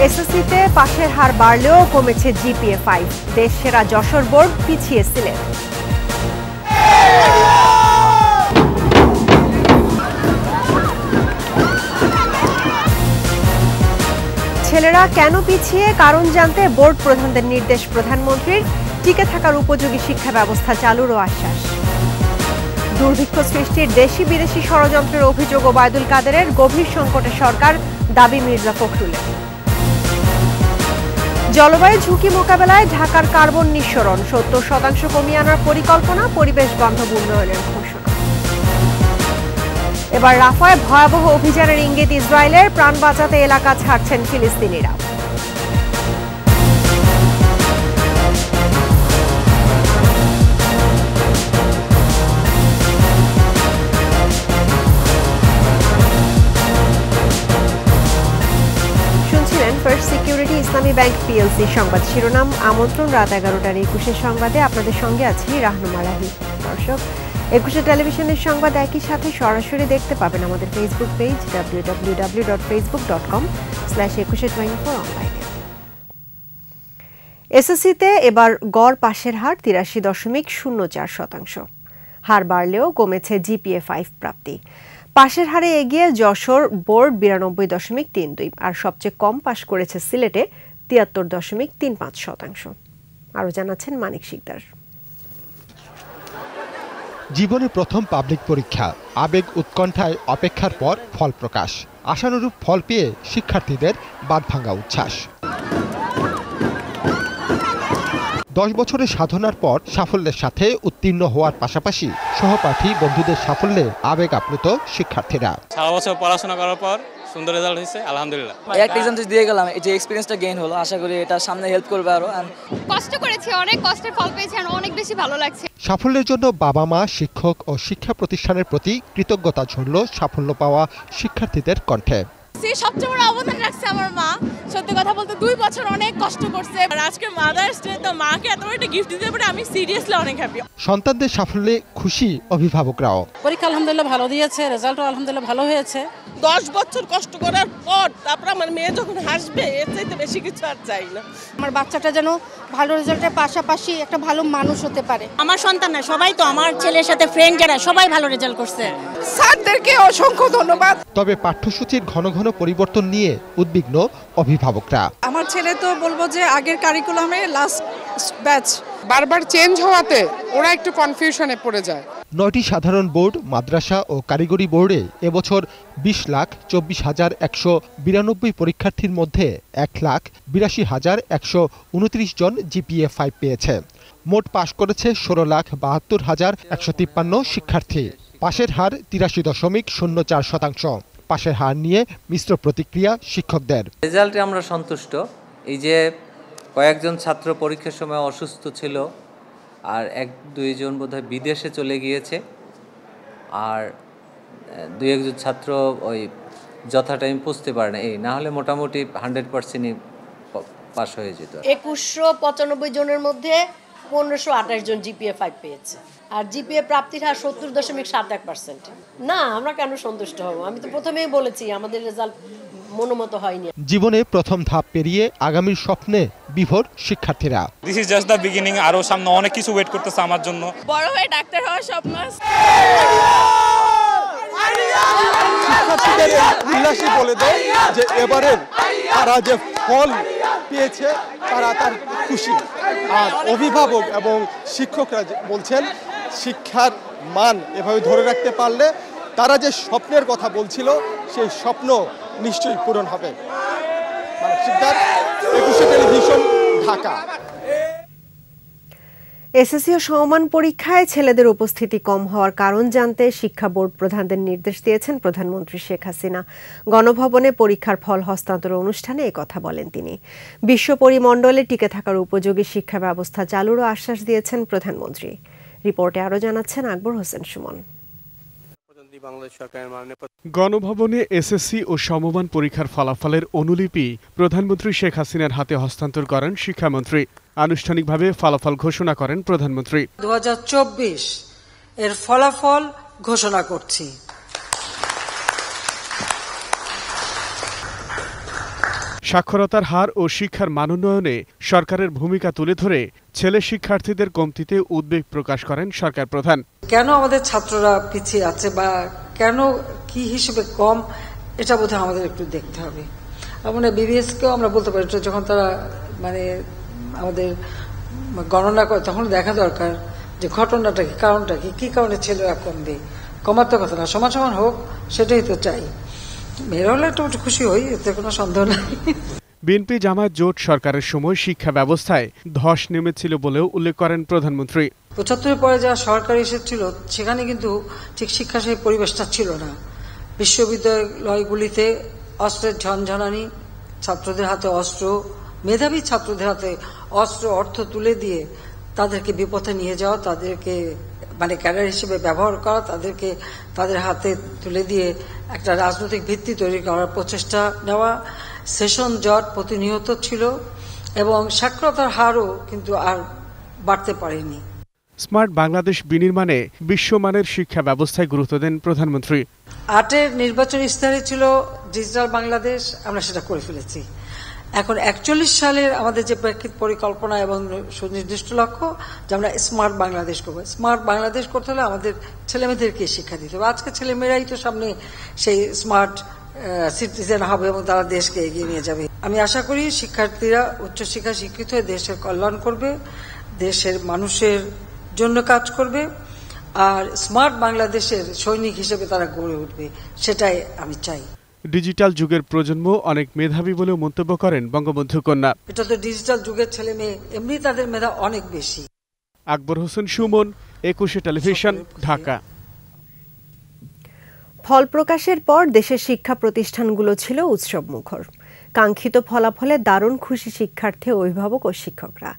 এসএসসিতে পাশের হার বাড়লেও কমেছে জিপিএ 5। দেশ সেরা যশোর বোর্ড পিছিয়ে সিলেট। ছেলেরা কেন পিছিয়ে, কারণ জানতে বোর্ড প্রধানদের নির্দেশ প্রধানমন্ত্রীর। টিকে থাকার উপযোগী শিক্ষা ব্যবস্থা চালুরও আশ্বাস। দুর্ভিক্ষ সৃষ্টির দেশি বিদেশি ষড়যন্ত্রের অভিযোগ ওবায়দুল কাদেরের। গভীর সংকটে সরকার, দাবি মির্জা ফখরুলের। জলবায়ু ঝুঁকি মোকাবেলায় ঢাকার কার্বন নিঃসরণ 70% কমিয়ে আনার পরিকল্পনা, পরিবেশ বান্ধব উন্নয়নের ঘোষণা। এবার রাফায় ভয়াবহ অভিযানের ইঙ্গিত ইসরায়েলের। প্রাণ বাঁচাতে এলাকা ছাড়ছেন ফিলিস্তিনিরা। ফার্স্ট সিকিউরিটি ইসলামী ব্যাংক পিএলসি সংবাদ শিরোনাম। আমন্ত্রণ রাত 11টার 21 সংবাদে। আপনাদের সঙ্গে আছি রাহনুমা রাহি। দর্শক, 21 টেলিভিশনের সংবাদ একই সাথে সরাসরি দেখতে পাবেন আমাদের ফেসবুক পেজ www.facebook.com/2124 অনলাইনে। এসএসসিতে এবার গড় পাশের হার 83.04%। হার বাড়লেও কমেছে জিপিএ 5 প্রাপ্তি। পাশের হারে এগিয়ে যশোর বোর্ড 92.32, আর সবচেয়ে কম পাশ করেছে সিলেটে 73.35%। আরও জানাচ্ছেন মানিক শিকদার। জীবনে প্রথম পাবলিক পরীক্ষা, আবেগ উৎকণ্ঠায় অপেক্ষার পর ফল প্রকাশ। আশানুরূপ ফল পেয়ে শিক্ষার্থীদের বাঁধভাঙা উচ্ছ্বাস। 10 বছরের সাধনার পর সাফল্যের সাথে উত্তীর্ণ হওয়ার পাশাপাশি সহপাঠী বন্ধুদের সাফল্যে আবেগ আপ্লুত শিক্ষার্থীরা। সারা বছর পড়াশোনা করার পর সুন্দর রেজাল্ট হয়েছে, আলহামদুলিল্লাহ। একটা এক্সাম দিয়ে গেলাম, এই যে এক্সপেরিয়েন্সটা গেইন হলো, আশা করি এটা সামনে হেল্প করবে আরো। কষ্ট করেছি, অনেক কষ্টের ফল পেয়েছি, আর অনেক বেশি ভালো লাগছে। সাফল্যের জন্য বাবা মা, শিক্ষক ও শিক্ষা প্রতিষ্ঠানের প্রতি কৃতজ্ঞতা ঝরল সাফল্য পাওয়া শিক্ষার্থীদের কণ্ঠে। সবচেয়ে বড় অবদান রাখছে আমার মা। সত্যি কথা বলতে 2 বছর অনেক কষ্ট করছে। আর আজকে মাদার্স ডে, তো মাকে এত বড় একটা গিফট দিতে পেরে আমি সিরিয়াসলি অনেক হ্যাপি। সন্তানদের সাফল্যে খুশি অভিভাবকরাও। পরীক্ষা আলহামদুলিল্লাহ ভালো দিয়েছে, রেজাল্টও আলহামদুলিল্লাহ ভালো হয়েছে। 10 বছর কষ্ট করার পর তারপর আমার মেয়ে যখন হাসবে, এর চাইতে বেশি কিছু আর চাই না। আমার বাচ্চাটা যেন ভালো রেজাল্টের পাশাপাশি একটা ভালো মানুষ হতে পারে। আমার সন্তান না, সবাই তো আমার ছেলের সাথে ফ্রেন্ড যারা সবাই ভালো রেজাল্ট করছে। স্যারদেরকে অসংখ্য ধন্যবাদ। তবে পাঠ্যসূচির ঘন ঘন পরিবর্তন নিয়ে উদ্বিগ্ন অভিভাবকরা। আমার ছেলে তো বলবো যে আগের কারিকুলামে লাস্ট ব্যাচ বারবার চেঞ্জ হওয়াতে ওরা একটু কনফিউশনে পড়ে যায়। 9টি সাধারণ বোর্ড, মাদ্রাসা ও কারিগরি বোর্ডে এবছর 20,24,192 পরীক্ষার্থীর মধ্যে 1,82,129 জন জিপিএ 5 পেয়েছে। মোট পাশ করেছে 16,72,153 শিক্ষার্থী। পাশের হার 83.04%। পাশের হার নিয়ে মিশ্র প্রতিক্রিয়া শিক্ষকদের। রেজাল্টে আমরা সন্তুষ্ট। এই যে কয়েকজন ছাত্র পরীক্ষার সময় অসুস্থ ছিল, আর 1-2 জন বোধহয় বিদেশে চলে গিয়েছে, আর 2-1 ছাত্র ওই যথা টাইম পৌঁছতে পারে না। এই না হলে মোটামুটি 100%ই পাস হয়ে যেত। 2195 জনের মধ্যে 1528 জন জিপিএ 5 পেয়েছে, আর জিপিএ প্রাপ্তির হার 70.71%। না, আমরা কেন সন্তুষ্ট হব? আমি তো প্রথমেই বলেছি আমাদের রেজাল্ট মনোমত হয়নি। জীবনে প্রথম ধাপ পেরিয়ে আগামীর স্বপ্নে বিভোর শিক্ষার্থীরা। This is just the beginning, আরো সামনে অনেক কিছু ওয়েট করতেছে আমার জন্য। বড় হয়ে ডাক্তার হওয়ার স্বপ্ন। শিক্ষার্থীদের উল্লাসে বলে দেয় যে এবারে তারা যে ফল পেয়েছে তারা তার খুশি। আর অভিভাবক এবং শিক্ষকরা বলছেন শিক্ষার মান এভাবে ধরে রাখতে পারলে তারা যে স্বপ্নের কথা বলছিল সেই স্বপ্ন নিশ্চয়ই পূরণ হবে। শিকদার, 21 টেলিভিশন, ঢাকা। এসএসসি ও সমমান পরীক্ষায় ছেলেদের উপস্থিতি কম হওয়ার কারণ জানতে শিক্ষা বোর্ড প্রধানদের নির্দেশ দিয়েছেন প্রধানমন্ত্রী শেখ হাসিনা। গণভবনে পরীক্ষার ফল হস্তান্তর অনুষ্ঠানে একথা বলেন তিনি। বিশ্ব পরিমণ্ডলে টিকে থাকার উপযোগী শিক্ষা ব্যবস্থা চালুরও আশ্বাস দিয়েছেন প্রধানমন্ত্রী। রিপোর্টে আরও জানাচ্ছেন আকবর হোসেন সুমন। গণভবনে এসএসসি ও সমমান পরীক্ষার ফলাফলের অনুলিপি প্রধানমন্ত্রী শেখ হাসিনার হাতে হস্তান্তর করেন শিক্ষামন্ত্রী। আনুষ্ঠানিকভাবে ফলাফল ঘোষণা করেন প্রধানমন্ত্রী। 2024 এর ফলাফল ঘোষণা করছি। সাক্ষরতার হার ও শিক্ষার মানোন্নয়নে সরকারের ভূমিকা তুলে ধরে ছেলে শিক্ষার্থীদের কমতিতে উদ্বেগ প্রকাশ করেন সরকার প্রধান। কেন আমাদের ছাত্ররা পিছিয়ে আছে বা কেন কি হিসেবে কম, এটা বোধহয় আমাদের একটু দেখতে হবে। মানে বিবিএসকেও আমরা বলতে পারি, যখন তারা মানে আমাদের গণনা করে তখন দেখা দরকার যে ঘটনাটা কি, কারণটা কি কারণে ছেলেরা কমবে। কমার তো কথা না, সমান সমান হোক, সেটাই তো চাই। মেয়েরা হলে একটু খুশি হই, এতে কোনো সন্দেহ নাই। বিএনপি জামায়াত জোট সরকারের সময় শিক্ষা ব্যবস্থায় ধস নেমেছিল বলেও উল্লেখ করেন প্রধানমন্ত্রী। ৭৫ পরে যা সরকার এসেছিল সেখানে কিন্তু ঠিক শিক্ষা সেই পরিবেশটা ছিল না। বিশ্ববিদ্যালয়গুলিতে অস্ত্রের ঝনঝনানি, ছাত্রদের হাতে অস্ত্র, মেধাবী ছাত্রদের হাতে অস্ত্র, অর্থ তুলে দিয়ে তাদেরকে বিপথে নিয়ে যাওয়া, তাদেরকে মানে ক্যাডার হিসেবে ব্যবহার করা, তাদেরকে তাদের হাতে তুলে দিয়ে একটা রাজনৈতিক ভিত্তি তৈরি করার প্রচেষ্টা নেওয়া, সেশন জট প্রতিনিয়ত ছিল এবং সাক্ষরতার হারও কিন্তু আর বাড়তে পারেনি। স্মার্ট বাংলাদেশ বিনির্মাণে বিশ্বমানের শিক্ষা ব্যবস্থায় গুরুত্ব দেন প্রধানমন্ত্রী। ৮-এর নির্বাচনী ইস্তাহারে ছিল ডিজিটাল বাংলাদেশ, আমরা সেটা করে ফেলেছি। এখন ৪১ সালের আমাদের যে প্রেক্ষিত পরিকল্পনা এবং সুনির্দিষ্ট লক্ষ্য যে আমরা স্মার্ট বাংলাদেশ করবো। স্মার্ট বাংলাদেশ করতে হলে আমাদের ছেলেমেয়েদেরকে শিক্ষা দিতে হবে। আজকে ছেলেমেয়েরাই তো সামনে সেই স্মার্ট সিটিজেন হবে এবং তারা দেশকে এগিয়ে নিয়ে যাবে। আমি আশা করি শিক্ষার্থীরা উচ্চশিক্ষা শিক্ষিত হয়ে দেশের কল্যাণ করবে, দেশের মানুষের জন্য কাজ করবে, আর স্মার্ট বাংলাদেশের সৈনিক হিসেবে তারা গড়ে উঠবে, সেটাই আমি চাই। ডিজিটাল যুগের প্রজন্ম অনেক মেধাবী বলেও মন্তব্য করেন বঙ্গবন্ধু কন্যা। এটা তো ডিজিটাল যুগের ছেলে মেয়ে, এমনি তাদের মেধা অনেক বেশি। আকবর হোসেন সুমন, ২১ টেলিভিশন, ঢাকা। ফল প্রকাশের পর দেশের শিক্ষা প্রতিষ্ঠানগুলো ছিল উৎসব মুখর। কাঙ্ক্ষিত ফলাফলে দারুণ খুশি শিক্ষার্থী, অভিভাবক ও শিক্ষকরা।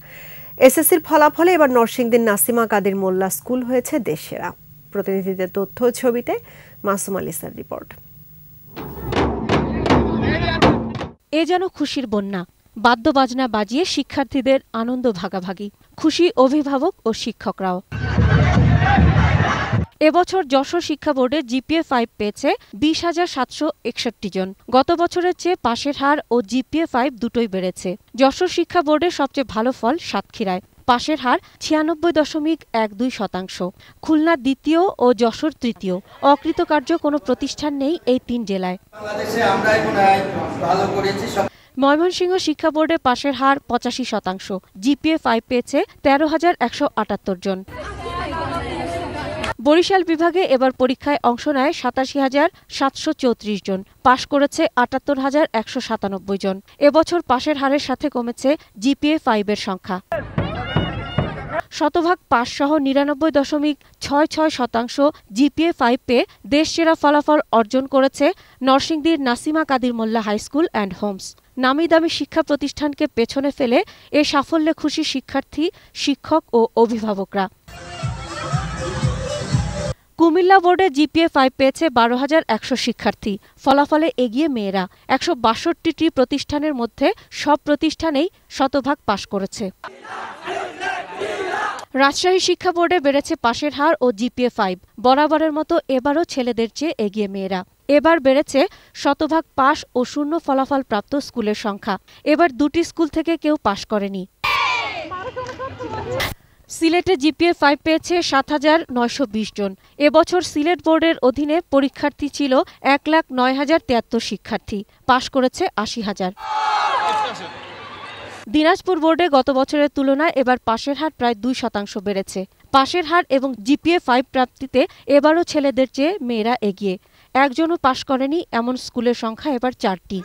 এসএসসির ফলাফলে এবার নরসিংদীর নাসিমা কাদের মোল্লা স্কুল হয়েছে দেশ সেরা। প্রতিনিধিদের তথ্য ছবিতে মাসুম আলিসার রিপোর্ট। এ যেন খুশির বন্যা। বাদ্যবাজনা বাজিয়ে শিক্ষার্থীদের আনন্দ ভাগাভাগি, খুশি অভিভাবক ও শিক্ষকরাও। এবছর যশোর শিক্ষা বোর্ডে জিপিএ-5 পেয়েছে ২০,৭৬১ জন। গত বছরের চেয়ে পাশের হার ও জিপিএ-5 দুটোই বেড়েছে। যশোর শিক্ষা বোর্ডের সবচেয়ে ভালো ফল সাতক্ষীরায়, পাশের হার ৯৬.১২%। খুলনা দ্বিতীয় ও যশোর তৃতীয়। অকৃতকার্য কোনো প্রতিষ্ঠান নেই এই ৩ জেলায়। ময়মনসিংহ শিক্ষা বোর্ডে পাশের হার ৮৫%। জিপিএ-5 পেয়েছে ১৩,১৭৮ জন। বরিশাল বিভাগে এবার পরীক্ষায় অংশ নেয় ৮৭,৭৩৪ জন। পাশ করেছে ৭৮,১৯৭ জন। এবছর পাশের হারের সাথে কমেছে জিপিএ-5 এর সংখ্যা। শতভাগ পাস সহ ৯৯.৬৬% জিপিএ-5 পেয়ে দেশ সেরা ফলাফল অর্জন করেছে নরসিংদীর নাসিমা কাদের মোল্লা হাই স্কুল অ্যান্ড হোমস। নামি দামি শিক্ষা প্রতিষ্ঠানকে পেছনে ফেলে এ সাফল্যে খুশি শিক্ষার্থী, শিক্ষক ও অভিভাবকরা। কুমিল্লা বোর্ডে জিপিএ-5 পেয়েছে ১২,১০০ শিক্ষার্থী। ফলাফলে এগিয়ে মেয়েরা। ১৬২টি প্রতিষ্ঠানের মধ্যে সব প্রতিষ্ঠানেই শতভাগ পাশ করেছে। রাজশাহী শিক্ষা বোর্ডে বেড়েছে পাশের হার ও জিপিএ-5। বরাবরের মতো এবারও ছেলেদের চেয়ে এগিয়ে মেয়েরা। এবার বেড়েছে শতভাগ পাশ ও শূন্য ফলাফল প্রাপ্ত স্কুলের সংখ্যা। এবার ২টি স্কুল থেকে কেউ পাশ করেনি। সিলেটে জিপিএ-5 পেয়েছে ৭,৯২০ জন। এবছর সিলেট বোর্ডের অধীনে পরীক্ষার্থী ছিল ১,০৯,০৭৩ শিক্ষার্থী। পাশ করেছে ৮০,০০০। দিনাজপুর বোর্ডে গত বছরের তুলনায় এবার পাশের হার প্রায় ২% বেড়েছে। পাশের হার এবং জিপিএ-5 প্রাপ্তিতে এবারও ছেলেদের চেয়ে মেয়েরা এগিয়ে। একজনও পাশ করেনি এমন স্কুলের সংখ্যা এবার ৪টি।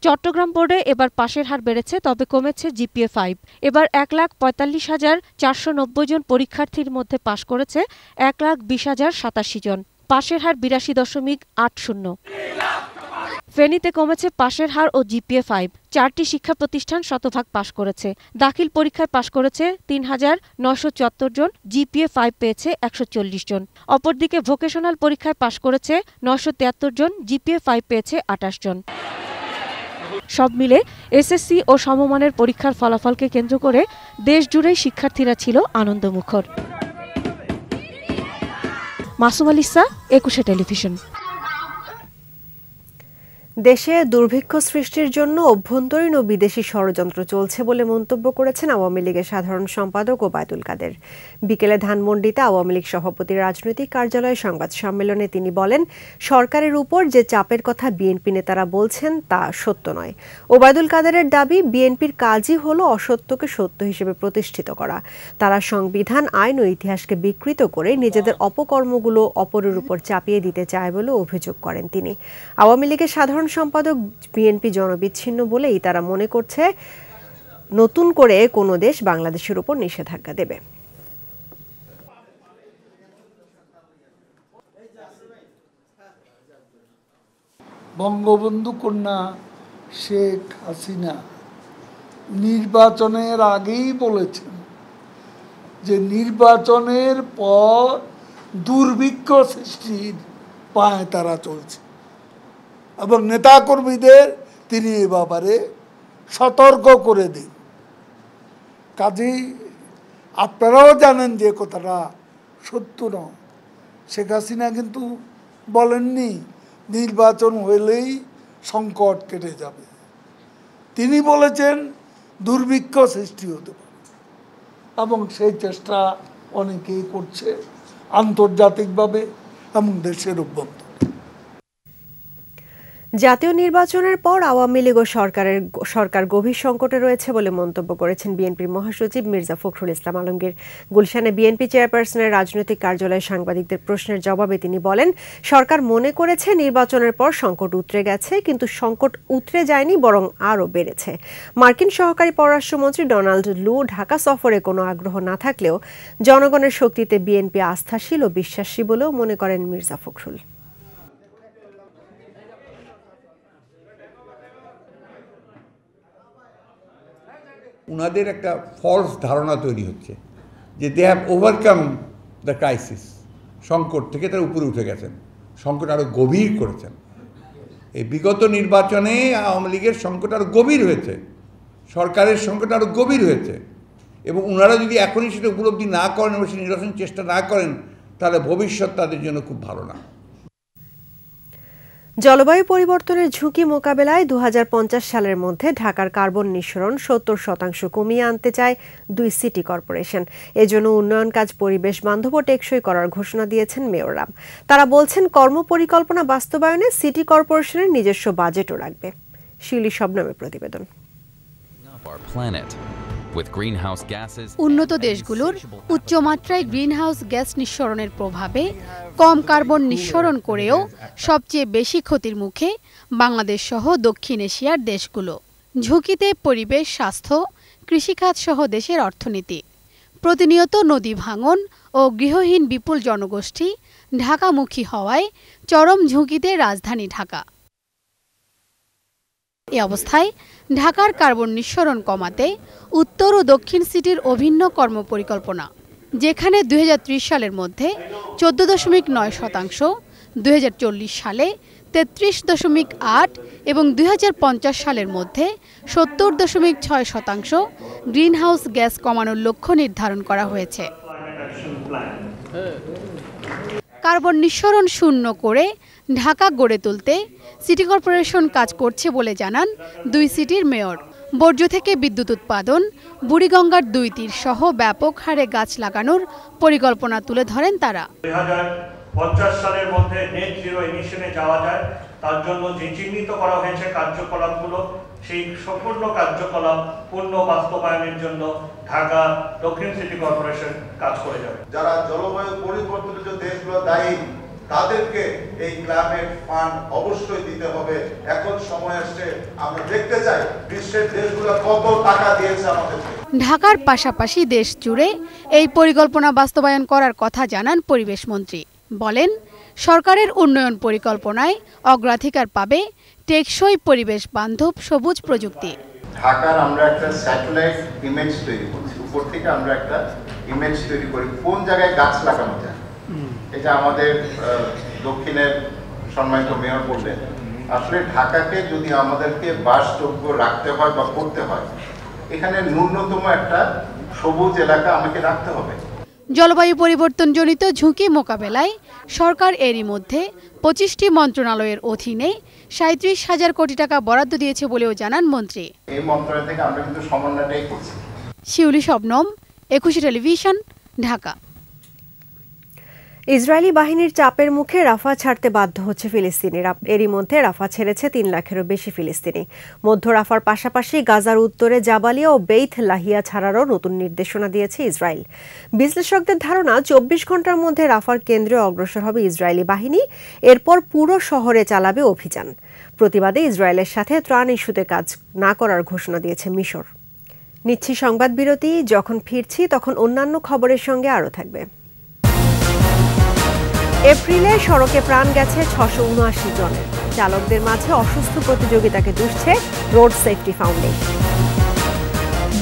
চট্টগ্রাম বোর্ডে এবার পাশের হার বেড়েছে, তবে কমেছে জিপিএ-5। এবার ১,৪৫,৪৯০ জন পরীক্ষার্থীর মধ্যে পাশ করেছে ১,২০,০৮৭ জন। পাশের হার ৮২.৮০। ফেনীতে কমেছে পাশের হার ও জিপিএ-5। ৪টি শিক্ষা প্রতিষ্ঠান শতভাগ পাশ করেছে। দাখিল পরীক্ষায় পাশ করেছে ৩,৯৭৪ জন। জিপিএ-5 পেয়েছে ১৪০ জন। অপরদিকে ভোকেশনাল পরীক্ষায় পাশ করেছে ৯৭৩ জন। জিপিএ-5 পেয়েছে ২৮ জন। সব মিলে এসএসসি ও সমমানের পরীক্ষার ফলাফলকে কেন্দ্র করে দেশজুড়েই শিক্ষার্থীরা ছিল আনন্দমুখর। মাসুম আলিসা, ২১ টেলিভিশন। দেশে দুর্ভিক্ষ সৃষ্টির জন্য অভ্যন্তরীণ ও বিদেশি ষড়যন্ত্র চলছে বলে মন্তব্য করেছেন আওয়ামী লীগের সাধারণ সম্পাদক ওবায়দুল কাদের। বিকেলে ধানমন্ডিতে আওয়ামী লীগ সভাপতির রাজনৈতিক কার্যালয়ে সংবাদ সম্মেলনে তিনি বলেন, সরকারের উপর যে চাপের কথা বিএনপি নেতারা বলছেন তা সত্য নয়। ওবায়দুল কাদেরের দাবি, বিএনপির কাজই হলো অসত্যকে সত্য হিসেবে প্রতিষ্ঠিত করা। তারা সংবিধান, আইন ও ইতিহাসকে বিকৃত করে নিজেদের অপকর্মগুলো অপরের উপর চাপিয়ে দিতে চায় বলে অভিযোগ করেন তিনি। আওয়ামী লীগের সাধারণ সম্পাদক, বিএনপি জনবিচ্ছিন্ন বলেই তারা মনে করছে নতুন করে কোনো দেশ বাংলাদেশের উপর নিষেধাজ্ঞা দেবে। বঙ্গবন্ধু কন্যা শেখ হাসিনা নির্বাচনের আগেই বলেছেন যে নির্বাচনের পর দুর্ভিক্ষ সৃষ্টির পায় তারা চলছে এবং নেতাকর্মীদের তিনি এ ব্যাপারে সতর্ক করে দিন। কাজেই আপনারাও জানেন যে কথাটা সত্য নয়। শেখ হাসিনা কিন্তু বলেননি নির্বাচন হইলেই সংকট কেটে যাবে। তিনি বলেছেন দুর্ভিক্ষ সৃষ্টি হতে পারে এবং সেই চেষ্টা অনেকেই করছে আন্তর্জাতিকভাবে এবং দেশের অভ্যন্তরে। জাতীয় নির্বাচনের পর আওয়ামী লীগ ও সরকার গভীর সংকটে রয়েছে বলে মন্তব্য করেছেন বিএনপির মহাসচিব মির্জা ফখরুল ইসলাম আলমগীর। গুলশানে বিএনপি চেয়ারপারসনের রাজনৈতিক কার্যালয়ে সাংবাদিকদের প্রশ্নের জবাবে তিনি বলেন, সরকার মনে করেছে নির্বাচনের পর সংকট উতরে গেছে, কিন্তু সংকট উতরে যায়নি, বরং আরও বেড়েছে। মার্কিন সহকারী পররাষ্ট্রমন্ত্রী ডোনাল্ড লু ঢাকা সফরে কোনো আগ্রহ না থাকলেও জনগণের শক্তিতে বিএনপি আস্থাশীল ও বিশ্বাসী বলেও মনে করেন মির্জা ফখরুল। উনাদের একটা ফলস ধারণা তৈরি হচ্ছে যে they have overcome the crisis, সংকট থেকে তারা উপরে উঠে গেছেন, সংকট আরও গভীর করেছেন। এই বিগত নির্বাচনে আওয়ামী লীগের সংকট আরও গভীর হয়েছে, সরকারের সংকট আরও গভীর হয়েছে, এবং ওনারা যদি এখনই সেটা উপলব্ধি না করেন এবং সে নিরসন চেষ্টা না করেন, তাহলে ভবিষ্যৎ তাদের জন্য খুব ভালো না। জলবায়ু পরিবর্তনের ঝুঁকি মোকাবেলায় 2050 সালের মধ্যে ঢাকার কার্বন নিঃসরণ 70% কমিয়ে আনতে চায় 2 সিটি কর্পোরেশন। এজন্য উন্নয়ন কাজ পরিবেশ বান্ধব ও টেকসই করার ঘোষণা দিয়েছেন মেয়ররা। তারা বলছেন, কর্মপরিকল্পনা বাস্তবায়নে সিটি কর্পোরেশনের নিজস্ব বাজেটও রাখবে। শিউলি শবনমের প্রতিবেদন। উন্নত দেশগুলোর উচ্চমাত্রায় গ্রিনহাউস গ্যাস নিঃসরণের প্রভাবে কম কার্বন নিঃসরণ করেও সবচেয়ে বেশি ক্ষতির মুখে বাংলাদেশ সহ দক্ষিণ এশিয়ার দেশগুলো। ঝুঁকিতে পরিবেশ, স্বাস্থ্য, কৃষিখাত সহ দেশের অর্থনীতি। প্রতিনিয়ত নদী ভাঙন ও গৃহহীন বিপুল জনগোষ্ঠী ঢাকামুখী হওয়ায় চরম ঝুঁকিতে রাজধানী ঢাকা। এ অবস্থায় ঢাকার কার্বন নিঃসরণ কমাতে উত্তর ও দক্ষিণ সিটির অভিন্ন কর্মপরিকল্পনা, যেখানে 2030 সালের মধ্যে 14.9%, 2040 সালে 33.8% এবং 2050 সালের মধ্যে 70.6% গ্রিনহাউস গ্যাস কমানোর লক্ষ্য নির্ধারণ করা হয়েছে। কার্বন নিঃসরণ শূন্য করে ঢাকা গড়ে তুলতে সিটি কর্পোরেশন কাজ করছে বলে জানান 2 সিটির মেয়র। বর্জ্য থেকে বিদ্যুৎ উৎপাদন, বুড়িগঙ্গার 2 তীর সহ ব্যাপক হারে গাছ লাগানোর পরিকল্পনা তুলে ধরেন তারা। 2050 সালের মধ্যে নেট জিরো এমিশনে যাওয়া যায়, তার জন্য যে চিহ্নিত করা হয়েছে কার্যকলাপগুলো, সেই সম্পূর্ণ কার্যকলাপ পূর্ণ বাস্তবায়নের জন্য ঢাকা দক্ষিণ সিটি কর্পোরেশন কাজ করে যাবে। যারা জলবায়ু পরিবর্তনের জন্য দেশগুলো দায়ী, তাদেরকে এই ক্লাইমেট ফান্ড অবশ্যই দিতে হবে। এখন সময় আসছে, আমরা দেখতে চাই বিশ্বের দেশগুলো কত টাকা দিয়েছে আমাদেরকে। ঢাকার পাশাপাশি দেশ জুড়ে এই পরিকল্পনা বাস্তবায়ন করার কথা জানান পরিবেশ মন্ত্রী। বলেন, সরকারের উন্নয়ন পরিকল্পনায় অগ্রাধিকার পাবে টেকসই পরিবেশ বান্ধব সবুজ প্রযুক্তি। ঢাকার আমরা একটা স্যাটেলাইট ইমেজ তৈরি করছি, উপর থেকে আমরা একটা ইমেজ তৈরি করি কোন জায়গায় গাছ লাগানো যায়। এটা আমাদের দক্ষিণের সম্মানিত মেয়র বললেন, আসলে ঢাকাকে যদি আমাদেরকে বাসযোগ্য রাখতে হয় বা করতে হয়, এখানে ন্যূনতম একটা সবুজ এলাকা আমাকে রাখতে হবে। জলবায়ু পরিবর্তনজনিত ঝুঁকি মোকাবেলায় সরকার এরই মধ্যে 25টি মন্ত্রণালয়ের অধীনে 37,000 কোটি টাকা বরাদ্দ দিয়েছে বলেও জানান মন্ত্রী। এই মন্ত্রণালয় থেকে আমরা কিন্তু সমন্বয়টাই করছি। শিউলি শবনম, 21 টেলিভিশন, ঢাকা। ইসরায়েলি বাহিনীর চাপের মুখে রাফা ছাড়তে বাধ্য হচ্ছে ফিলিস্তিনিরা। এরই মধ্যে রাফা ছেড়েছে 3 লাখেরও বেশি ফিলিস্তিনি। মধ্য রাফার পাশাপাশি গাজার উত্তরে জাবালিয়া ও বেইত লাহিয়া ছাড়ারও নতুন নির্দেশনা দিয়েছে ইসরায়েল। বিশ্লেষকদের ধারণা 24 ঘন্টার মধ্যে রাফার কেন্দ্রে অগ্রসর হবে ইসরায়েলি বাহিনী। এরপর পুরো শহরে চালাবে অভিযান। প্রতিবাদে ইসরায়েলের সাথে ত্রাণ ইস্যুতে কাজ না করার ঘোষণা দিয়েছে মিশর। নিচ্ছি সংবাদ বিরতি। যখন ফিরছি তখন অন্যান্য খবরের সঙ্গে আরও থাকবে। এপ্রিলে সড়কে প্রাণ গেছে 679 জনের। চালকদের মাঝে অসুস্থ প্রতিযোগিতাকে দুষছে রোড সেফটি ফাউন্ডেশন।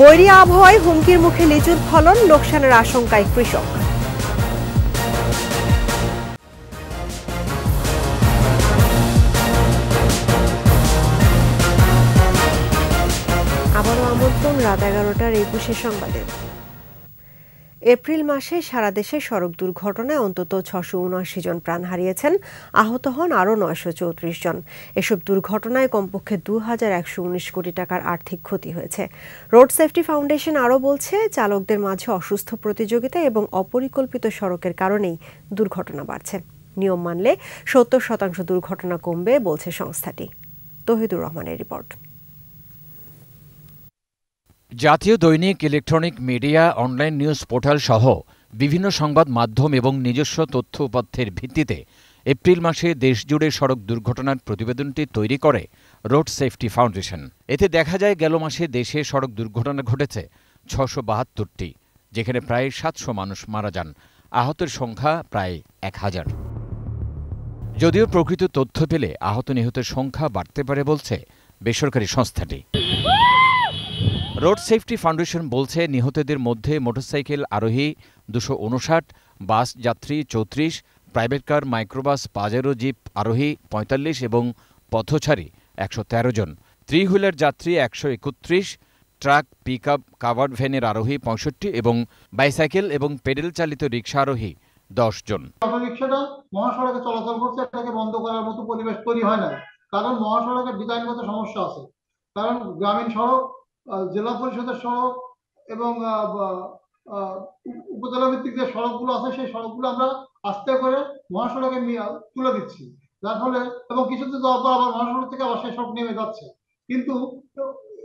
বৈরী আবহাওয়ায় হুমকির মুখে লিচুর ফলন, লোকসানের আশঙ্কায় কৃষক। আবারও আমন্ত্রণ রাত 11টার 21 সংবাদে। এপ্রিল মাসে সারা দেশে সড়ক দুর্ঘটনায় অন্তত 679 জন প্রাণ হারিয়েছেন। আহত হন আরও 934 জন। এসব দুর্ঘটনায় কমপক্ষে 2119 কোটি টাকার আর্থিক ক্ষতি হয়েছে। রোড সেফটি ফাউন্ডেশন আরও বলছে, চালকদের মাঝে অসুস্থ প্রতিযোগিতা এবং অপরিকল্পিত সড়কের কারণেই দুর্ঘটনা বাড়ছে। নিয়ম মানলে 70% দুর্ঘটনা কমবে বলছে সংস্থাটি। তৌহিদুর রহমানের রিপোর্ট। জাতীয় দৈনিক, electronic media, online news portal সহ বিভিন্ন সংবাদ মাধ্যম এবং নিজস্ব তথ্য উপাত্তের ভিত্তিতে এপ্রিল মাসে দেশজুড়ে সড়ক দুর্ঘটনার প্রতিবেদনটি তৈরি করে রোড সেফটি ফাউন্ডেশন। এতে দেখা যায় গেল মাসে দেশে সড়ক দুর্ঘটনা ঘটেছে 672টি, যেখানে প্রায় 700 মানুষ মারা যান। আহতের সংখ্যা প্রায় 1000। যদিও প্রকৃত তথ্য পেলে আহত নিহতের সংখ্যা বাড়তে পারে বলছে বেসরকারি সংস্থাটি। রোড সেফটি ফাউন্ডেশন বলছে, নিহতদের মধ্যে মোটরসাইকেল আরোহী 259, বাস যাত্রী 34, private car, microbus, Pajero jeep আরোহী 45 এবং পথচারী 113 জন, 3 হুইলার যাত্রী 131, ট্রাক, পিকআপ, কাভার্ড ভ্যানের আরোহী 65 এবং বাইসাইকেল এবং পেডেল চালিত রিকশা আরোহী 10 জন। অটোরিকশাটা মহাসড়কে চলাচল করছে, এটাকে বন্ধ করার মতো পরিবেশ তৈরি হয় না, কারণ মহাসড়কের ডিজাইনগত সমস্যা আছে। কারণ গ্রামীণ সড়ক, জেলা পরিষদের সড়ক এবং উপজেলা ভিত্তিক যে সড়কগুলো আছে, সেই সড়কগুলো আমরা আস্তে করে মহাসড়কে তুলে দিচ্ছি, যার ফলে এবং কিছুদিন যাওয়ার পর আবার মহাসড়ক থেকে আবার সেই সড়ক নেমে যাচ্ছে। কিন্তু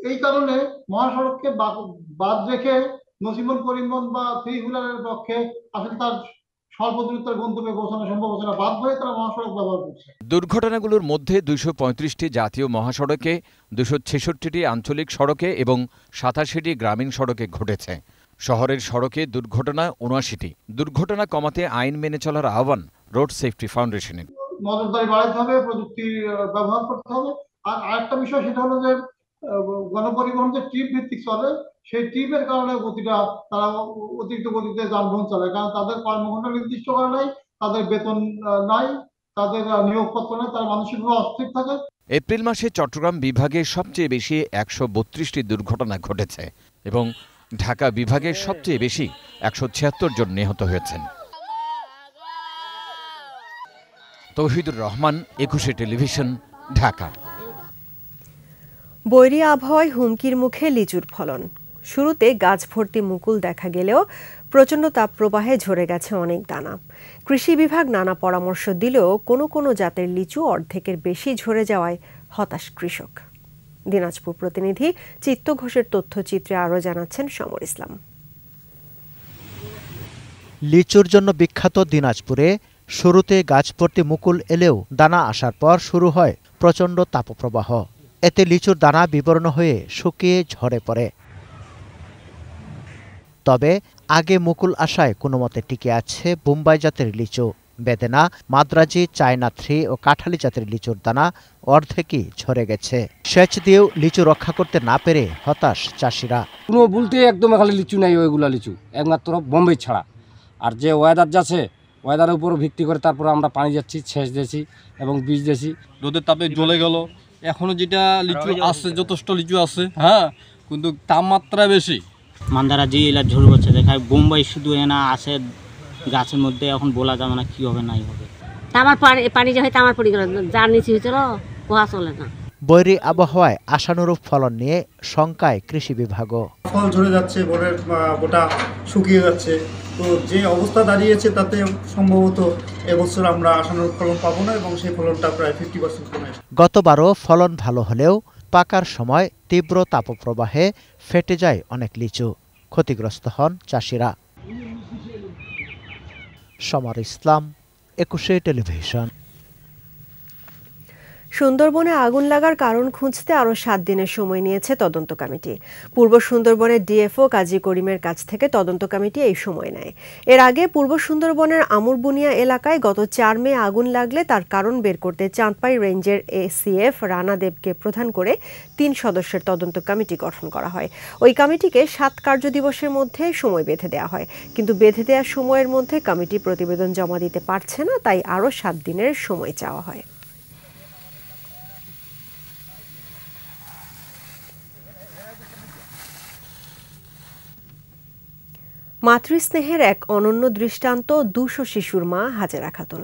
এই কারণে মহাসড়ককে বাদ রেখে নসিমন পরিবহন বা 3 হুইলারের পক্ষে আসলে তার স্বল্প দূরত্বের গন্তব্যে পৌঁছানো সম্ভব হচ্ছে না, বাদ হয়ে তারা মহাসড়ক ব্যবহার করছে। দুর্ঘটনাগুলোর মধ্যে 235টি জাতীয় মহাসড়কে, 266টি আঞ্চলিক সড়কে এবং 87টি গ্রামীণ সড়কে ঘটেছে। শহরের সড়কে দুর্ঘটনা 79টি। দুর্ঘটনা কমাতে আইন মেনে চলার আহ্বান রোড সেফটি ফাউন্ডেশনের। নজরদারি বাড়াতে হবে, প্রযুক্তি ব্যবহার করতে হবে। আর আরেকটা বিষয়, সেটা হলো যে গণপরিবহন যে ট্রিপ ভিত্তিক চলে, সেই ট্রিপের কারণে তারা অতিরিক্ত গতিতে যানবাহন চালায়, কারণ তাদের কর্মঘণ্টা নির্দিষ্ট করা নাই, তাদের বেতন নাই, তাদের নিয়োগপত্র নাই, তারা মানসিকভাবে অস্থির থাকে। এপ্রিল মাসে চট্টগ্রাম বিভাগে সবচেয়ে বেশি 132টি দুর্ঘটনা ঘটেছে এবং ঢাকা বিভাগে সবচেয়ে বেশি 176 জন নিহত হয়েছেন। তৌহিদুর রহমান, 21 টেলিভিশন, ঢাকা। বৈরী আবহাওয়ায় হুমকির মুখে লিচুর ফলন। শুরুতে গাছ ভর্তি মুকুল দেখা গেলেও প্রচণ্ড তাপপ্রবাহে ঝরে গেছে অনেক দানা। কৃষি বিভাগ নানা পরামর্শ দিলেও কোনো কোনো জাতের লিচু অর্ধেকের বেশি ঝরে যাওয়ায় হতাশ কৃষক। দিনাজপুর প্রতিনিধি চিত্ত ঘোষের তথ্যচিত্রে আরও জানাচ্ছেন সমর ইসলাম। লিচুর জন্য বিখ্যাত দিনাজপুরে শুরুতে গাছ ভর্তি মুকুল এলেও দানা আসার পর শুরু হয় প্রচণ্ড তাপপ্রবাহ। এতে লিচুর দানা বিবর্ণ হয়ে শুকিয়ে ঝরে পড়ে। তবে আগে মুকুল আসায় কোনোমতে টিকে আছে বোম্বাই জাতের লিচু। বেদেনা, মাদ্রাজি, চায়না 3 ও কাঁঠালি জাতের লিচুর দানা অর্ধেকই ঝরে গেছে। সেচ দিয়েও লিচু রক্ষা করতে না পেরে হতাশ চাষিরা। কোনো বলতে একদম খালি লিচু নাই, ওইগুলা লিচু একমাত্র বোম্বাই ছাড়া। আর যে ওয়েদার যাচ্ছে, ওয়েদারের উপর ভিত্তি করে তারপর আমরা পানি যাচ্ছি, সেচ দিয়েছি এবং বীজ দিয়েছি। রোদের তাপে জ্বলে গেল। এখনো যেটা লিচু আছে, যথেষ্ট লিচু আছে, হ্যাঁ, কিন্তু তাপমাত্রা বেশি। মান্দারাজি এলার ঝড় হচ্ছে, দেখায় বোম্বাই শুধু এনা আছে গাছের মধ্যে, এখন বলা যাবে না কি হবে নাই হবে। তামার পানি যে হয় তামার পড়ে গেল, যার নিচে হয়েছিল পোহা চলে না। বৈরী আবহাওয়ায় আশানুরূপ ফলন নিয়ে শঙ্কায় কৃষি বিভাগও। ফল ঝরে যাচ্ছে, বনের গোটা শুকিয়ে যাচ্ছে। তো যে অবস্থা দাঁড়িয়েছে তাতে সম্ভবত এবছর আমরা আশানুরূপ ফলন পাবো না এবং সেই ফলনটা প্রায় 50% কমে আসে। গতবারও ফলন ভালো হলেও পাকার সময় তীব্র তাপপ্রবাহে ফেটে যায় অনেক লিচু, ক্ষতিগ্রস্ত হন চাষিরা। সমর ইসলাম, 21 টেলিভিশন। সুন্দরবনে আগুন লাগার কারণ খুঁজতে আরও 7 দিনের সময় নিয়েছে তদন্ত কমিটি। পূর্ব সুন্দরবনের ডিএফও কাজী করিমের কাছ থেকে তদন্ত কমিটি এই সময় নেয়। এর আগে পূর্ব সুন্দরবনের আমুরবুনিয়া এলাকায় গত 4 মে আগুন লাগলে তার কারণ বের করতে চাঁদপাই রেঞ্জের এসিএফ রানা দেবকে প্রধান করে 3 সদস্যের তদন্ত কমিটি গঠন করা হয়। ওই কমিটিকে 7 কার্যদিবসের মধ্যে সময় বেঁধে দেওয়া হয়, কিন্তু বেঁধে দেওয়া সময়ের মধ্যে কমিটি প্রতিবেদন জমা দিতে পারছে না, তাই আরও 7 দিনের সময় চাওয়া হয়। মাতৃস্নেহের এক অনন্য দৃষ্টান্ত 200 শিশুর মা হাজেরা খাতুন।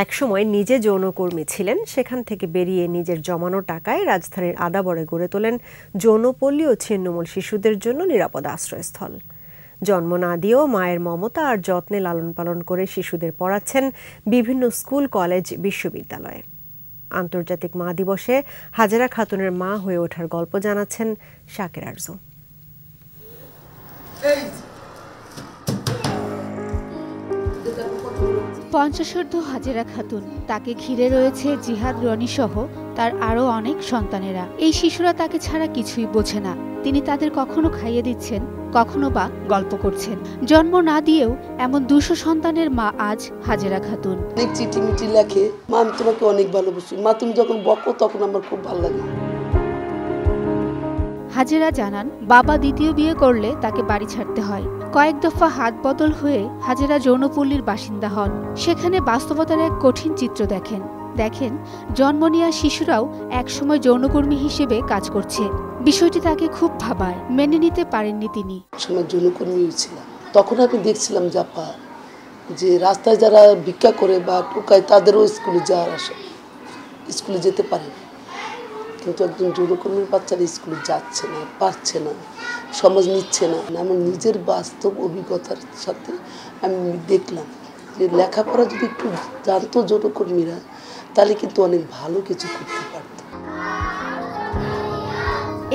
একসময় নিজে যৌনকর্মী ছিলেন, সেখান থেকে বেরিয়ে নিজের জমানো টাকায় রাজধানীর আদাবরে গড়ে তোলেন যৌনপল্লী ও ছিন্নমূল শিশুদের জন্য নিরাপদ আশ্রয়স্থল। জন্ম না দিয়েও মায়ের মমতা আর যত্নে লালন পালন করে শিশুদের পড়াচ্ছেন বিভিন্ন স্কুল, কলেজ, বিশ্ববিদ্যালয়ে। আন্তর্জাতিক মা দিবসে হাজেরা খাতুনের মা হয়ে ওঠার গল্প জানাচ্ছেন শাকের আরজু। পঞ্চাশোর্ধ্ব হাজেরা খাতুন, তাকে ঘিরে রয়েছে জিহাদ রনি সহ তার আরও অনেক সন্তানেরা। এই শিশুরা তাকে ছাড়া কিছুই বোঝে না। তিনি তাদের কখনো খাইয়ে দিচ্ছেন, কখনো বা গল্প করছেন। জন্ম না দিয়েও এমন 200 সন্তানের মা আজ হাজেরা খাতুন। অনেক চিঠি মিঠি লেখে, মা আমি তোমাকে অনেক ভালোবাসি, মা তুমি যখন বকো তখন আমার খুব ভালো লাগে। হাজেরা জানান, বাবা দ্বিতীয় বিয়ে করলে তাকে বাড়ি ছাড়তে হয়। কয়েক দফা হাত বদল হয়ে হাজেরা যৌনপল্লীর বাসিন্দা হন। সেখানে বাস্তবতার এক কঠিন চিত্র দেখেন জন্ম নেওয়া শিশুরাও একসময় যৌনকর্মী হিসেবে কাজ করছে। বিষয়টি তাকে খুব ভাবায়, মেনে নিতে পারেননি তিনি। সময় যৌনকর্মী ছিলাম, তখন আমি দেখছিলাম জাপা যে রাস্তায় যারা ভিক্ষা করে বা টোকায় তাদেরও স্কুলে যাওয়ার আসে, স্কুলে যেতে পারে, কিন্তু একজন যৌনকর্মীর বাচ্চারা স্কুলে যাচ্ছে না, পারছে না, সমাজ নিচ্ছে না। আমার নিজের বাস্তব অভিজ্ঞতার সাথে আমি দেখলাম যে লেখাপড়া যদি একটু জানতো যৌনকর্মীরা, তাহলে কিন্তু অনেক ভালো কিছু করতে পারত।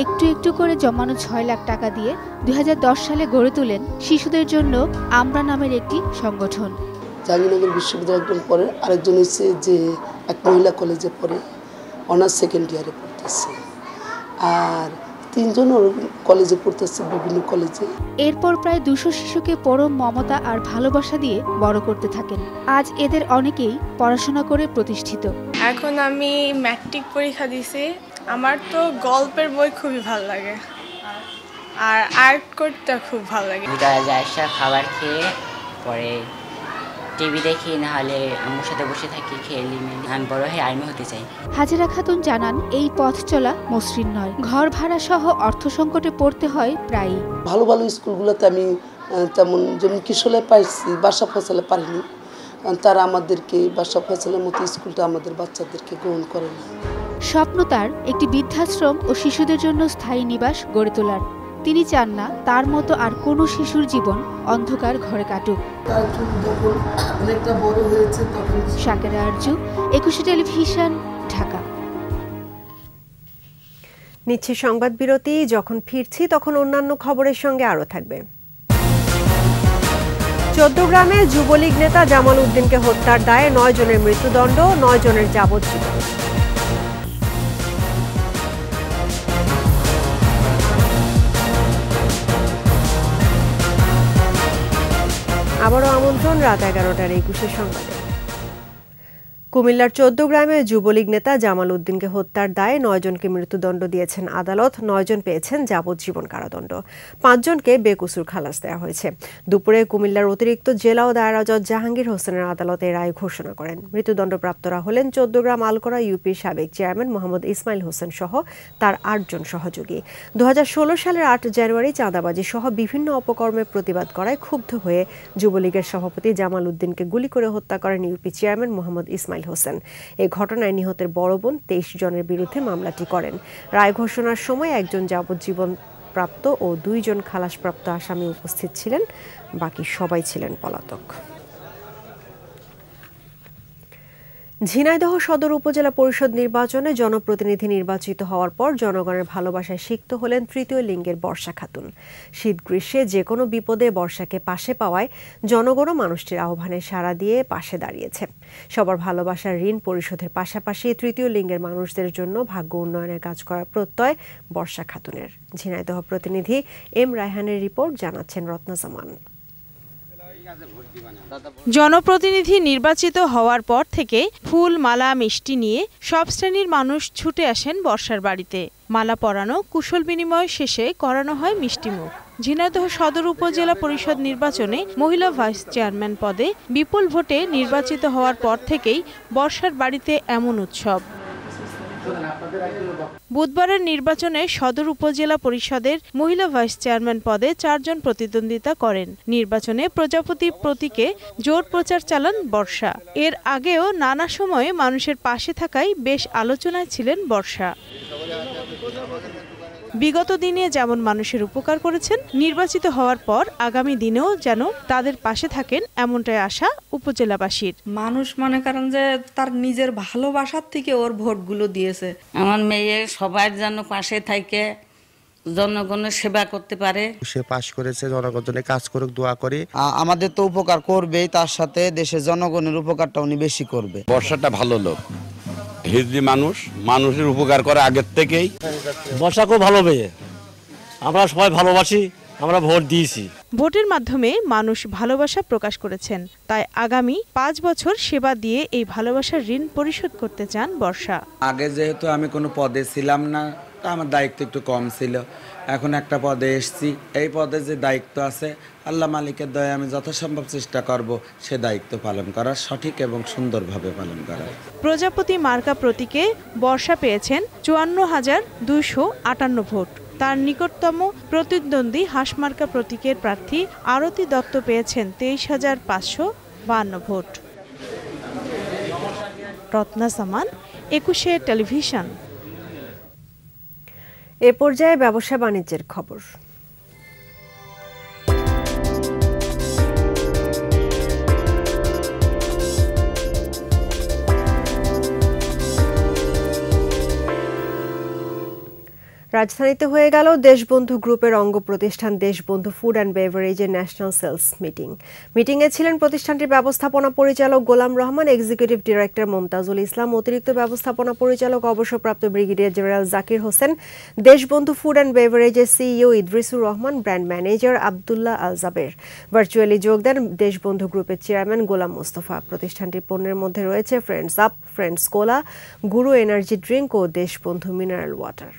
একটু একটু করে জমানো 6 লাখ টাকা দিয়ে 2010 সালে গড়ে তোলেন শিশুদের জন্য আমরা নামের একটি সংগঠন। জাহাঙ্গীরনগর বিশ্ববিদ্যালয়ে একজন পড়ে, আরেকজন হচ্ছে যে এক মহিলা কলেজে পড়ে, অনার্স সেকেন্ড ইয়ারে পড়তেছে, আর 3 জন কলেজে পড়তেছে, বিভিন্ন কলেজে। এরপর প্রায় 200 শিশুকে পরম মমতা আর ভালোবাসা দিয়ে বড় করতে থাকেন। আজ এদের অনেকেই পড়াশোনা করে প্রতিষ্ঠিত। এখন আমি ম্যাট্রিক পরীক্ষা দিছি। আমার তো গল্পের বই খুবই ভালো লাগে আর আর্ট করতে খুব ভালো লাগে। খাবার খেয়ে পরে টিভি দেখি, না হলে আম্মুর সাথে বসে থাকি, খেলি। আমি বড় হয়ে আর্মি হতে চাই। হাজেরা খাতুন জানান, এই পথ চলা মসৃণ নয়। ঘর ভাড়া সহ অর্থ সংকটে পড়তে হয় প্রায়ই। ভালো ভালো স্কুলগুলোতে আমি তেমন যেমন কিশোরে পাইছি, বাসা ফসলে পারিনি, তারা আমাদেরকে বাসা ফসলের মতো স্কুলটা আমাদের বাচ্চাদেরকে গ্রহণ করে না। স্বপ্ন তার একটি বৃদ্ধাশ্রম ও শিশুদের জন্য স্থায়ী নিবাস গড়ে তোলার। তিনি চান না তার মতো আর কোনো শিশুর জীবন অন্ধকার ঘরে কাটুক। শাকের আরজু, 21 টেলিভিশন, ঢাকা। নিচ্ছে সংবাদ বিরতি। যখন ফিরছি তখন অন্যান্য খবরের সঙ্গে আরও থাকবে। চৌদ্দগ্রামে যুবলীগ নেতা জামাল উদ্দিনকে হত্যার দায়ে 9 জনের মৃত্যুদণ্ড, 9 জনের যাবজ্জীবন। আবারও আমন্ত্রণ রাত 11টার 21 সংবাদে। কুমিল্লার চৌদ্দগ্রামে যুবলীগ নেতা জামাল উদ্দিনকে হত্যার দায়ে 9 জনকে মৃত্যুদণ্ড দিয়েছেন আদালত। 9 জন পেয়েছেন যাবজ্জীবন কারাদণ্ড, 5 জনকে বেকসুর খালাস দেওয়া হয়েছে। দুপুরে কুমিল্লার অতিরিক্ত জেলা ও দায়রা জজ জাহাঙ্গীর হোসেনের আদালতে রায় ঘোষণা করেন। মৃত্যুদণ্ডপ্রাপ্তরা হলেন চৌদ্দগ্রাম আলকরা ইউপির সাবেক চেয়ারম্যান মোহাম্মদ ইসমাইল হোসেন সহ তার 8 জন সহযোগী। 2016 সালের 8 জানুয়ারি চাঁদাবাজি সহ বিভিন্ন অপকর্মের প্রতিবাদ করায় ক্ষুব্ধ হয়ে যুবলীগের সভাপতি জামাল উদ্দিনকে গুলি করে হত্যা করেন ইউপি চেয়ারম্যান মোহাম্মদ ইসমাইল হোসেন। এই ঘটনায় নিহতের বড় বোন 23 জনের বিরুদ্ধে মামলাটি করেন। রায় ঘোষণার সময় একজন যাবজ্জীবন প্রাপ্ত ও 2 জন খালাসপ্রাপ্ত আসামি উপস্থিত ছিলেন, বাকি সবাই ছিলেন পলাতক। ঝিনাইদহ সদর উপজেলা পরিষদ নির্বাচনে জনপ্রতিনিধি নির্বাচিত হওয়ার পর জনগণের ভালোবাসায় সিক্ত হলেন তৃতীয় লিঙ্গের বর্ষা খাতুন। শীত গ্রীষ্মে যে কোনো বিপদে বর্ষাকে পাশে পাওয়ায় জনগণও মানুষটির আহ্বানে সাড়া দিয়ে পাশে দাঁড়িয়েছে। সবার ভালোবাসার ঋণ পরিশোধের পাশাপাশি তৃতীয় লিঙ্গের মানুষদের জন্য ভাগ্য উন্নয়নের কাজ করার প্রত্যয় বর্ষা খাতুনের। ঝিনাইদহ প্রতিনিধি এম রায়হানের রিপোর্ট, জানাচ্ছেন রত্না জামান। জনপ্রতিনিধি নির্বাচিত হওয়ার পর থেকে ফুল, মালা, মিষ্টি নিয়ে সব শ্রেণীর মানুষ ছুটে আসেন বর্ষার বাড়িতে। মালা পরানো, কুশল বিনিময় শেষে করানো হয় মিষ্টিমুখ। ঝিনাইদহ সদর উপজেলা পরিষদ নির্বাচনে মহিলা ভাইস চেয়ারম্যান পদে বিপুল ভোটে নির্বাচিত হওয়ার পর থেকেই বর্ষার বাড়িতে এমন উৎসব। বুধবারের নির্বাচনে সদর উপজেলা পরিষদের মহিলা ভাইস চেয়ারম্যান পদে 4 জন প্রতিদ্বন্দ্বিতা করেন। নির্বাচনে প্রজাপতি প্রতীকে জোর প্রচার চালান বর্ষা। এর আগেও নানা সময়ে মানুষের পাশে থাকায় বেশ আলোচনায় ছিলেন বর্ষা। বিগত দিনে যেমন মানুষের উপকার করেছেন, নির্বাচিত হওয়ার পর আগামী দিনেও যেন তাদের পাশে থাকেন, এমনটাই আশা উপজেলাবাসীর। মানুষ মনে করেন যে তার নিজের ভালোবাসার থেকে ওর ভোটগুলো দিয়েছে। আমার মেয়ে সবার জন্য পাশে থাকে, জনগণের সেবা করতে পারে। সে পাশ করেছে, জনগণের কাজ করুক, দোয়া করি। আমাদের তো উপকার করবেই, তার সাথে দেশের জনগণের উপকারটা উনি বেশি করবে। বর্ষাটা ভালো লোক, হিজড়ি মানুষ, মানুষের উপকার করে আগের থেকেই। বর্ষা খুব ভালো মেয়ে, আমরা সবাই ভালোবাসি, আমরা ভোট দিয়েছি। ভোটের মাধ্যমে মানুষ ভালোবাসা প্রকাশ করেছেন, তাই আগামী 5 বছর সেবা দিয়ে এই ভালোবাসার ঋণ পরিশোধ করতে চান বর্ষা। আগে যেহেতু আমি কোনো পদে ছিলাম না, তা আমার দায়িত্ব একটু কম ছিল। এখন একটা পদে এসেছি, এই পদে যে দায়িত্ব আছে, আল্লাহ মালিকের দয়া আমি যথাসম্ভব চেষ্টা করব সে দায়িত্ব পালন করার, সঠিক এবং সুন্দরভাবে পালন করার। প্রজাপতি মার্কা প্রতীকে বর্ষা পেয়েছেন 54,258 ভোট। তার নিকটতম প্রতিদ্বন্দ্বী হাঁসমার্কা প্রতীকের প্রার্থী আরতি দত্ত পেয়েছেন 23,552 ভোট। রত্না সামান, 21 টেলিভিশন। এ পর্যায়ে ব্যবসা বাণিজ্যের খবর। রাজধানীতে হয়ে গেল দেশবন্ধু গ্রুপের অঙ্গ প্রতিষ্ঠান দেশবন্ধু ফুড অ্যান্ড বেভারেজের ন্যাশনাল সেলস মিটিংয়ে ছিলেন প্রতিষ্ঠানটির ব্যবস্থাপনা পরিচালক গোলাম রহমান, এক্সিকিউটিভ ডিরেক্টর মমতাজুল ইসলাম, অতিরিক্ত ব্যবস্থাপনা পরিচালক অবসরপ্রাপ্ত brigadier general Zakir Hossain, Deshbandhu food and বেভারেজের CEO Idrisur Rahman, brand manager Abdullah Al Jaber. Virtually যোগ দেন দেশবন্ধু গ্রুপের চেয়ারম্যান গোলাম মোস্তফা। প্রতিষ্ঠানটির পণ্যের মধ্যে রয়েছে ফ্রেন্ডস আপ, ফ্রেন্ডস কোলা, গুরু এনার্জি ড্রিঙ্ক ও দেশবন্ধু মিনারেল ওয়াটার।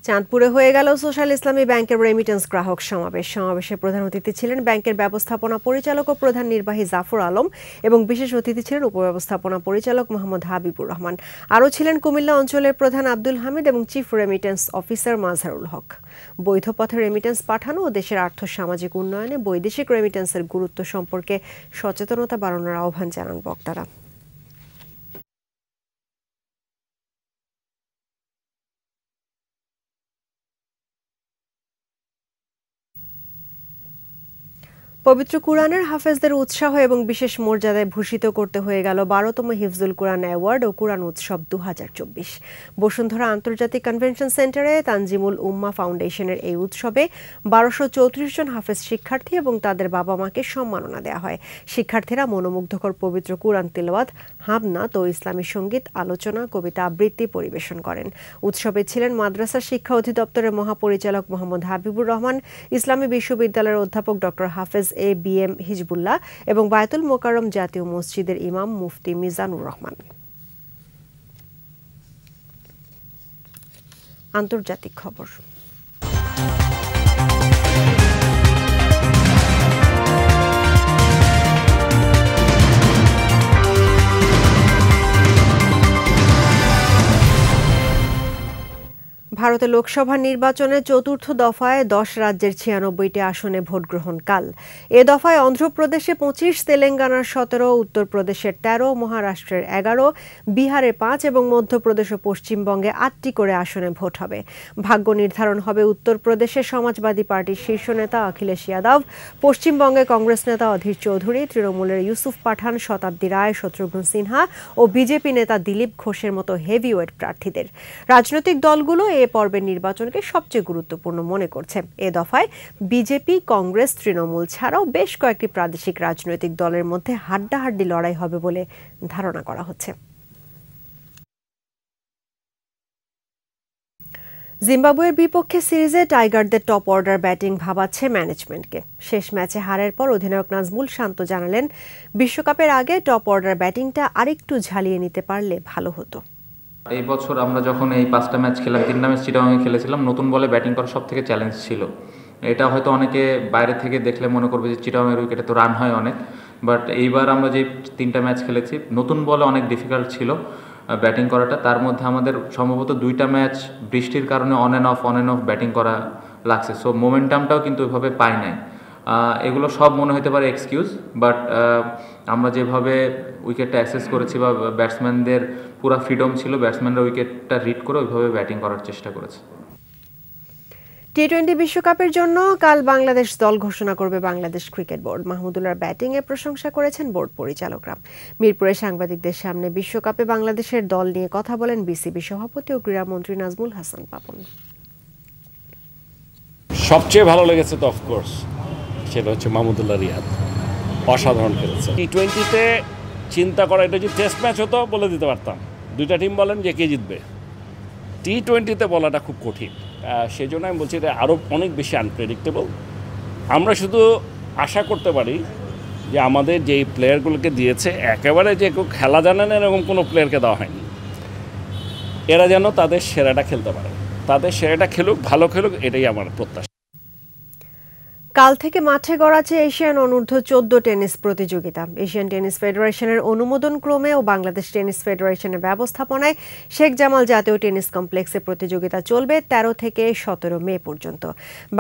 চাঁদপুরে হয়ে গেল সোশ্যাল ইসলামী ব্যাংকের রেমিটেন্স গ্রাহক সমাবেশে প্রধান অতিথি ছিলেন ব্যাংকের ব্যবস্থাপনা পরিচালক ও প্রধান নির্বাহী জাফর আলম এবং বিশেষ অতিথি ছিলেন উপব্যবস্থাপনা পরিচালক মোহাম্মদ হাবিবুর রহমান। আরও ছিলেন কুমিল্লা অঞ্চলের প্রধান আব্দুল হামিদ এবং চিফ রেমিটেন্স অফিসার মাজহারুল হক। বৈধ পথে রেমিটেন্স পাঠানো ও দেশের আর্থ সামাজিক উন্নয়নে বৈদেশিক রেমিটেন্সের গুরুত্ব সম্পর্কে সচেতনতা বাড়ানোর আহ্বান জানান বক্তারা। পবিত্র কুরআনের হাফেজদের উৎসাহ এবং বিশেষ মর্যাদায় ভূষিত করতে হয়ে গেল ১২তম হিফজুল কুরআন অ্যাওয়ার্ড ও কুরআন উৎসব ২০২৪। বসুন্ধরা আন্তর্জাতিক কনভেনশন সেন্টারে তানজিমুল উম্মাহ ফাউন্ডেশনের এই উৎসবে ১২৩৪ জন হাফেজ শিক্ষার্থী এবং তাদের বাবা মাকে সম্মাননা দেওয়া হয়। শিক্ষার্থীরা মনোমুগ্ধকর পবিত্র কুরআন তিলাওয়াত, হামনাত ও ইসলামী সঙ্গীত, আলোচনা, কবিতা আবৃত্তি পরিবেশন করেন। উৎসবে ছিলেন মাদ্রাসা শিক্ষা অধিদপ্তরের মহাপরিচালক মোহাম্মদ হাবিবুর রহমান, ইসলামী বিশ্ববিদ্যালয়ের অধ্যাপক ডক্টর হাফেজ এ.বি.এম. হিজবুল্লাহ এবং বায়তুল মোকাররম জাতীয় মসজিদের ইমাম মুফতি মিজানুর রহমান। আন্তর্জাতিক খবর। ভারতের লোকসভা নির্বাচনে চতুর্থ দফায় 10 রাজ্যের 96টি আসনে ভোট গ্রহণ কাল। এ দফায় অন্ধ্রপ্রদেশে 25, তেলেঙ্গানার 17, উত্তরপ্রদেশের 13, মহারাষ্ট্রের 11, বিহারের 5 এবং মধ্যপ্রদেশ ও পশ্চিমবঙ্গে 8টি করে আসনে ভোট হবে। ভাগ্য নির্ধারণ হবে উত্তরপ্রদেশের সমাজবাদী পার্টির শীর্ষ নেতা অখিলেশ যাদব, পশ্চিমবঙ্গে কংগ্রেস নেতা অধীর চৌধুরী, তৃণমূলের ইউসুফ পাঠান, শতাব্দী রায়, শত্রুঘ্ন সিনহা ও বিজেপি নেতা দিলীপ ঘোষের মতো হেভিওয়েট প্রার্থীদের। রাজনৈতিক দলগুলো এ পর্বের নির্বাচনকে সবচেয়ে গুরুত্বপূর্ণ মনে করছে। এ দফায় বিজেপি, কংগ্রেস, তৃণমূল ছাড়াও বেশ কয়েকটি প্রাদেশিক রাজনৈতিক দলের মধ্যে হাড্ডাহাড্ডি লড়াই হবে বলে ধারণা করা হচ্ছে। জিম্বাবুয়ের বিপক্ষে সিরিজে টাইগারদের টপ অর্ডার ব্যাটিং ভাবাচ্ছে ম্যানেজমেন্টকে। শেষ ম্যাচে হারের পর অধিনায়ক নাজমুল শান্ত জানালেন, বিশ্বকাপের আগে টপ অর্ডার ব্যাটিংটা আরেকটু ঝালিয়ে নিতে পারলে ভালো হতো। এই বছর আমরা যখন এই 5টা ম্যাচ খেলাম, 3টা ম্যাচ চিটাগাংয়ে খেলেছিলাম, নতুন বলে ব্যাটিং করা সব থেকে চ্যালেঞ্জ ছিল। এটা হয়তো অনেকে বাইরে থেকে দেখলে মনে করবে যে চিটাগাংয়ের উইকেটে তো রান হয় অনেক, বাট এইবার আমরা যে 3টা ম্যাচ খেলেছি নতুন বলে অনেক ডিফিকাল্ট ছিল ব্যাটিং করাটা। তার মধ্যে আমাদের সম্ভবত 2টা ম্যাচ বৃষ্টির কারণে অন অ্যান্ড অফ ব্যাটিং করা লাগছে, সো মোমেন্টামটাও কিন্তু ওইভাবে পাই নাই। এগুলো সব মনে হতে পারে এক্সকিউজ, বাট আমরা যেভাবে উইকেটটা অ্যাসেস করেছি বা ব্যাটসম্যানদের পুরো ফ্রিডম ছিল, ব্যাটসম্যানরা উইকেটটা রিড করে ওইভাবে ব্যাটিং করার চেষ্টা করেছে। টি-20 বিশ্বকাপের জন্য কাল বাংলাদেশ দল ঘোষণা করবে বাংলাদেশ ক্রিকেট বোর্ড। মাহমুদুল্লাহর ব্যাটিংয়ে প্রশংসা করেছেন বোর্ড পরিচালকরা। মিরপুরে সাংবাদিকদের সামনে বিশ্বকাপে বাংলাদেশের দল নিয়ে কথা বলেন বিসিবি সভাপতি ও ক্রীড়ামন্ত্রী নাজমুল হাসান পাপন। সবচেয়ে ভালো লেগেছে তো অফকোর্স সেটা হচ্ছে মাহমুদুল্লাহ রিয়াদ, অসাধারণ খেলেছে। টি-20তে চিন্তা করা, এটা যদি টেস্ট ম্যাচ হতো বলে দিতে পারতাম, 2টা টিম বলেন যে কে জিতবে। টি-20তে বলাটা খুব কঠিন, সেই জন্য আমি বলছি এটা আরও অনেক বেশি আনপ্রেডিক্টেবল। আমরা শুধু আশা করতে পারি যে আমাদের যেই প্লেয়ারগুলোকে দিয়েছে একেবারে যে কেউ খেলা জানে না এরকম কোনো প্লেয়ারকে দেওয়া হয়নি, এরা যেন তাদের সেরাটা খেলতে পারে, তাদের সেরাটা খেলুক, ভালো খেলুক, এটাই আমার প্রত্যাশা। কাল থেকে মাঠে গড়াচ্ছে এশিয়ান অনূর্ধ্ব 14 টেনিস প্রতিযোগিতা। এশিয়ান টেনিস ফেডারেশনের অনুমোদন ক্রমে ও বাংলাদেশ টেনিস ফেডারেশনের ব্যবস্থাপনায় শেখ জামাল জাতীয় টেনিস কমপ্লেক্সে প্রতিযোগিতা চলবে 13 থেকে 17 মে পর্যন্ত।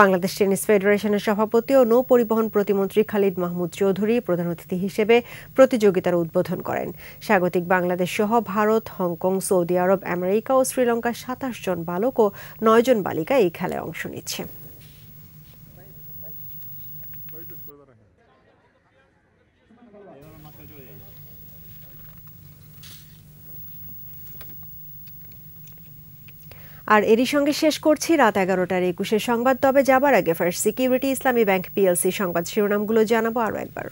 বাংলাদেশ টেনিস ফেডারেশনের সভাপতি ও নৌ পরিবহন প্রতিমন্ত্রী খালিদ মাহমুদ চৌধুরী প্রধান অতিথি হিসেবে প্রতিযোগিতার উদ্বোধন করেন। স্বাগতিক বাংলাদেশ সহ ভারত, হংকং, সৌদি আরব, আমেরিকা ও শ্রীলঙ্কার 27 জন বালক ও 9 জন বালিকা এই খেলায় অংশ নিচ্ছে। আর এরই সঙ্গে শেষ করছি রাত 11টার 21 সংবাদ। তবে যাবার আগে ফার্স্ট সিকিউরিটি ইসলামী ব্যাংক পিএলসি সংবাদ শিরোনামগুলো জানাবো আরো একবার।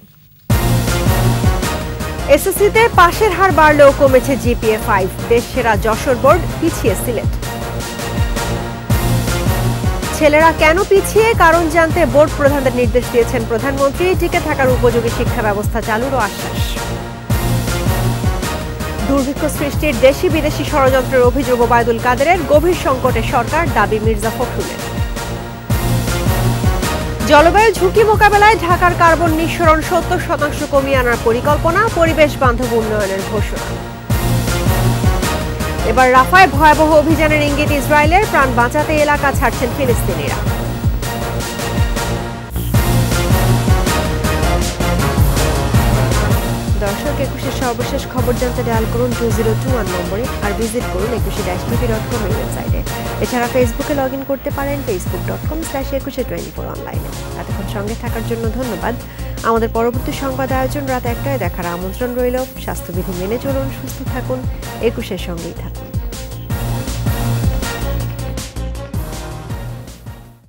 এসএসসিতে পাশের হার বাড়লেও কমেছে জিপিএ 5, দেশ সেরা যশোর বোর্ড, পিছিয়ে সিলেট। ছেলেরা কেন পিছিয়ে, কারণ জানতে বোর্ড প্রধানদের নির্দেশ দিয়েছেন প্রধানমন্ত্রী। টিকে থাকার উপযোগী শিক্ষা ব্যবস্থা চালুরও আশ্বাস। দুর্ভিক্ষ সৃষ্টির দেশি বিদেশি ষড়যন্ত্রের অভিযোগ ওবায়দুল কাদেরের, গভীর সংকটে সরকার, দাবি মির্জা ফখরুলের। জলবায়ু ঝুঁকি মোকাবেলায় ঢাকার কার্বন নিঃসরণ 70% কমিয়ে আনার পরিকল্পনা, পরিবেশ বান্ধব উন্নয়নের ঘোষণা। এবার রাফায় ভয়াবহ অভিযানের ইঙ্গিত ইসরায়েলের, প্রাণ বাঁচাতে এলাকা ছাড়ছেন ফিলিস্তিনিরা। দর্শক, 21 সর্বশেষ খবর জানতে ডায়াল করুন 2021 নম্বরে, আর ভিজিট করুন 21-tv.com এর ওয়েবসাইটে। এছাড়া ফেসবুকে লগ ইন করতে পারেন facebook.com/2124 অনলাইনে। এতক্ষণ সঙ্গে থাকার জন্য ধন্যবাদ। আমাদের পরবর্তী সংবাদ আয়োজন রাত 1টায় দেখার আমন্ত্রণ রইল। স্বাস্থ্যবিধি মেনে চলুন, সুস্থ থাকুন, 21-এর সঙ্গেই থাকুন।